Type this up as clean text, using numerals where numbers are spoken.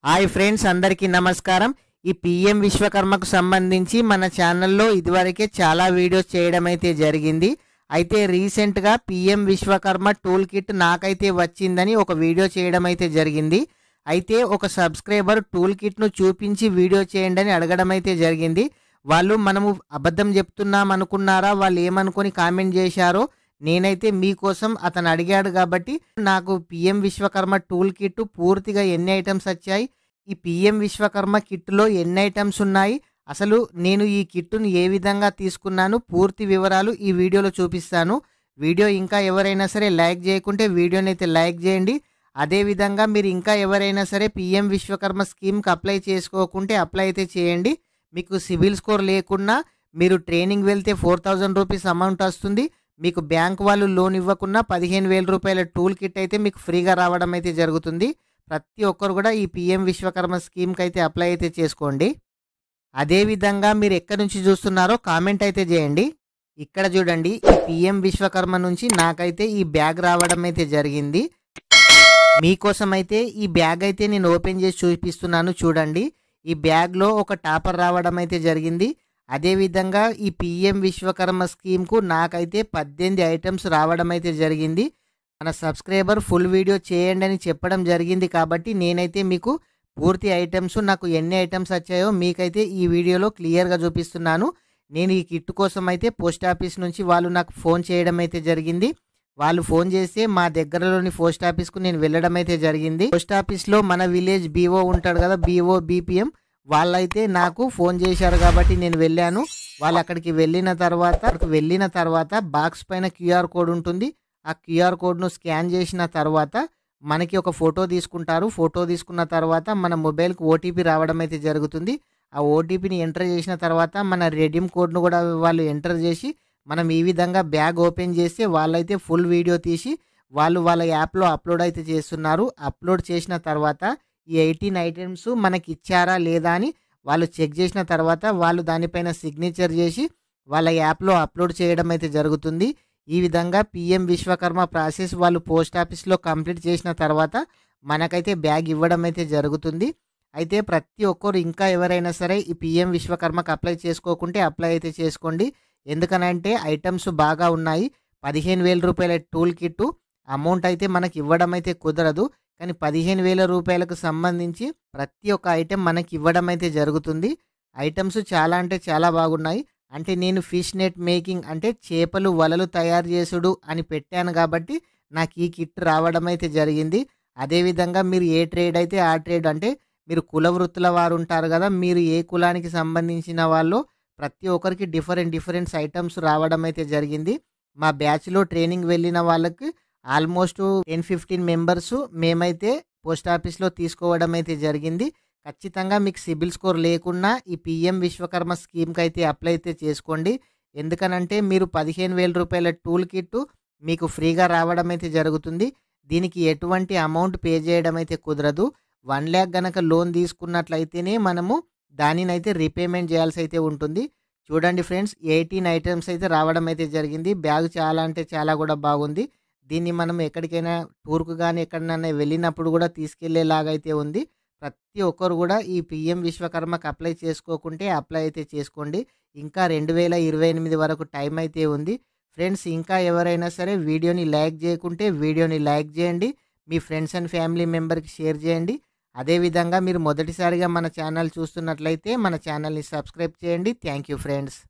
Hi friends, అందరికీ నమస్కారం. ఈ పిఎం విశ్వకర్మకు సంబంధించి మన ఛానల్లో ఇదివరకే చాలా వీడియోస్ చేయడం అయితే జరిగింది. అయితే రీసెంట్గా పిఎం విశ్వకర్మ టూల్ కిట్ నాకైతే వచ్చిందని ఒక వీడియో చేయడం అయితే జరిగింది. అయితే ఒక సబ్స్క్రైబర్ టూల్ కిట్ను చూపించి వీడియో చేయండి అని అడగడం అయితే జరిగింది. వాళ్ళు మనము అబద్ధం చెప్తున్నాం అనుకున్నారా, వాళ్ళు ఏమనుకొని కామెంట్ చేశారో నేనైతే మీకోసం అతను అడిగాడు కాబట్టి నాకు పిఎం విశ్వకర్మ టూల్ కిట్ పూర్తిగా ఎన్ని ఐటమ్స్ వచ్చాయి, ఈ పిఎం విశ్వకర్మ కిట్లో ఎన్ని ఐటమ్స్ ఉన్నాయి, అసలు నేను ఈ కిట్టును ఏ విధంగా తీసుకున్నాను, పూర్తి వివరాలు ఈ వీడియోలో చూపిస్తాను. వీడియో ఇంకా ఎవరైనా సరే లైక్ చేయకుంటే వీడియోని అయితే లైక్ చేయండి. అదేవిధంగా మీరు ఇంకా ఎవరైనా సరే పిఎం విశ్వకర్మ స్కీమ్కి అప్లై చేసుకోకుంటే అప్లై అయితే చేయండి. మీకు సిబిల్ స్కోర్ లేకున్నా మీరు ట్రైనింగ్ వెళ్తే 4000 రూపీస్ అమౌంట్ వస్తుంది. మీకు బ్యాంక్ వాళ్ళు లోన్ ఇవ్వకున్నా 15,000 రూపాయల టూల్ కిట్ అయితే మీకు ఫ్రీగా రావడం అయితే జరుగుతుంది. ప్రతి ఒక్కరు కూడా ఈ పిఎం విశ్వకర్మ స్కీమ్కి అయితే అప్లై అయితే చేసుకోండి. అదేవిధంగా మీరు ఎక్కడి నుంచి చూస్తున్నారో కామెంట్ అయితే చేయండి. ఇక్కడ చూడండి, ఈ పిఎం విశ్వకర్మ నుంచి నాకైతే ఈ బ్యాగ్ రావడం అయితే జరిగింది. మీకోసం అయితే ఈ బ్యాగ్ అయితే నేను ఓపెన్ చేసి చూపిస్తున్నాను. చూడండి, ఈ బ్యాగ్లో ఒక టాపర్ రావడం అయితే జరిగింది. అదేవిధంగా ఈ పిఎం విశ్వకర్మ స్కీమ్కు నాకైతే 18 ఐటమ్స్ రావడం అయితే జరిగింది. మన సబ్స్క్రైబర్ ఫుల్ వీడియో చేయండి అని చెప్పడం జరిగింది కాబట్టి నేనైతే మీకు పూర్తి ఐటమ్స్, నాకు ఎన్ని ఐటమ్స్ వచ్చాయో మీకైతే ఈ వీడియోలో క్లియర్గా చూపిస్తున్నాను. నేను ఈ కిట్ కోసం అయితే పోస్ట్ ఆఫీస్ నుంచి వాళ్ళు నాకు ఫోన్ చేయడం అయితే జరిగింది. వాళ్ళు ఫోన్ చేస్తే మా దగ్గరలోని పోస్ట్ ఆఫీస్కు నేను వెళ్ళడం అయితే జరిగింది. పోస్ట్ ఆఫీస్లో మన విలేజ్ బీఓ ఉంటాడు కదా, బీఓ బీపీఎం, వాళ్ళైతే నాకు ఫోన్ చేశారు కాబట్టి నేను వెళ్ళాను. వాళ్ళు అక్కడికి వెళ్ళిన తర్వాత బాక్స్ పైన క్యూఆర్ కోడ్ ఉంటుంది. ఆ క్యూఆర్ కోడ్ను స్కాన్ చేసిన తర్వాత మనకి ఒక ఫోటో తీసుకుంటారు. ఫోటో తీసుకున్న తర్వాత మన మొబైల్కి ఓటీపీ రావడం అయితే జరుగుతుంది. ఆ ఓటీపీని ఎంటర్ చేసిన తర్వాత మన రెడీమ్ కోడ్ను కూడా వాళ్ళు ఎంటర్ చేసి మనం ఈ విధంగా బ్యాగ్ ఓపెన్ చేస్తే వాళ్ళైతే ఫుల్ వీడియో తీసి వాళ్ళ యాప్లో అప్లోడ్ అయితే చేస్తున్నారు. అప్లోడ్ చేసిన తర్వాత ఈ 18 ఐటమ్స్ మనకి ఇచ్చారా లేదా అని వాళ్ళు చెక్ చేసిన తర్వాత వాళ్ళు దానిపైన సిగ్నేచర్ చేసి వాళ్ళ యాప్లో అప్లోడ్ చేయడం అయితే జరుగుతుంది. ఈ విధంగా పిఎం విశ్వకర్మ ప్రాసెస్ వాళ్ళు పోస్ట్ ఆఫీస్లో కంప్లీట్ చేసిన తర్వాత మనకైతే బ్యాగ్ ఇవ్వడం అయితే జరుగుతుంది. అయితే ప్రతి ఒక్కరు ఇంకా ఎవరైనా సరే ఈ పిఎం విశ్వకర్మకు అప్లై చేసుకోకుంటే అప్లై అయితే చేసుకోండి. ఎందుకనంటే ఐటమ్స్ బాగా ఉన్నాయి. 15,000 రూపాయల టూల్ కిట్టు అమౌంట్ అయితే మనకి ఇవ్వడం అయితే కుదరదు, కానీ 15,000 రూపాయలకు సంబంధించి ప్రతి ఒక్క ఐటెం మనకి ఇవ్వడం అయితే జరుగుతుంది. ఐటమ్స్ చాలా అంటే చాలా బాగున్నాయి. అంటే నేను ఫిష్ నెట్ మేకింగ్ అంటే చేపలు వలలు తయారు చేసుడు అని పెట్టాను కాబట్టి నాకు ఈ కిట్ రావడం అయితే జరిగింది. అదేవిధంగా మీరు ఏ ట్రేడ్ అయితే ఆ ట్రేడ్, అంటే మీరు కుల వృత్తుల వారు ఉంటారు కదా, మీరు ఏ కులానికి సంబంధించిన వాళ్ళు ప్రతి ఒక్కరికి డిఫరెంట్ ఐటమ్స్ రావడం అయితే జరిగింది. మా బ్యాచ్లో ట్రైనింగ్ వెళ్ళిన వాళ్ళకి ఆల్మోస్ట్ 10-15 మెంబర్స్ మేమైతే పోస్ట్ ఆఫీస్లో తీసుకోవడం అయితే జరిగింది. ఖచ్చితంగా మీకు సిబిల్ స్కోర్ లేకున్నా ఈ పిఎం విశ్వకర్మ స్కీమ్కి అయితే అప్లై అయితే చేసుకోండి. ఎందుకనంటే మీరు 15,000 రూపాయల టూల్ కిట్ మీకు ఫ్రీగా రావడం అయితే జరుగుతుంది. దీనికి ఎటువంటి అమౌంట్ పే చేయడం అయితే కుదరదు. 1 lakh గనక లోన్ తీసుకున్నట్లయితేనే మనము దానినైతే రీపేమెంట్ చేయాల్సి అయితే ఉంటుంది. చూడండి ఫ్రెండ్స్, 18 ఐటమ్స్ అయితే రావడం అయితే జరిగింది. బ్యాగ్ చాలా అంటే చాలా కూడా బాగుంది. దీన్ని మనం ఎక్కడికైనా టూర్కు కానీ ఎక్కడినైనా వెళ్ళినప్పుడు కూడా తీసుకెళ్లేలాగా అయితే ఉంది. ప్రతి ఒక్కరు కూడా ఈ పిఎం విశ్వకర్మకు అప్లై చేసుకోకుంటే అప్లై అయితే చేసుకోండి. ఇంకా 2028 వరకు టైం అయితే ఉంది. ఫ్రెండ్స్, ఇంకా ఎవరైనా సరే వీడియోని లైక్ చేయకుంటే వీడియోని లైక్ చేయండి. మీ ఫ్రెండ్స్ అండ్ ఫ్యామిలీ మెంబర్కి షేర్ చేయండి. అదేవిధంగా మీరు మొదటిసారిగా మన ఛానల్ చూస్తున్నట్లయితే మన ఛానల్ని సబ్స్క్రైబ్ చేయండి. Thank you friends.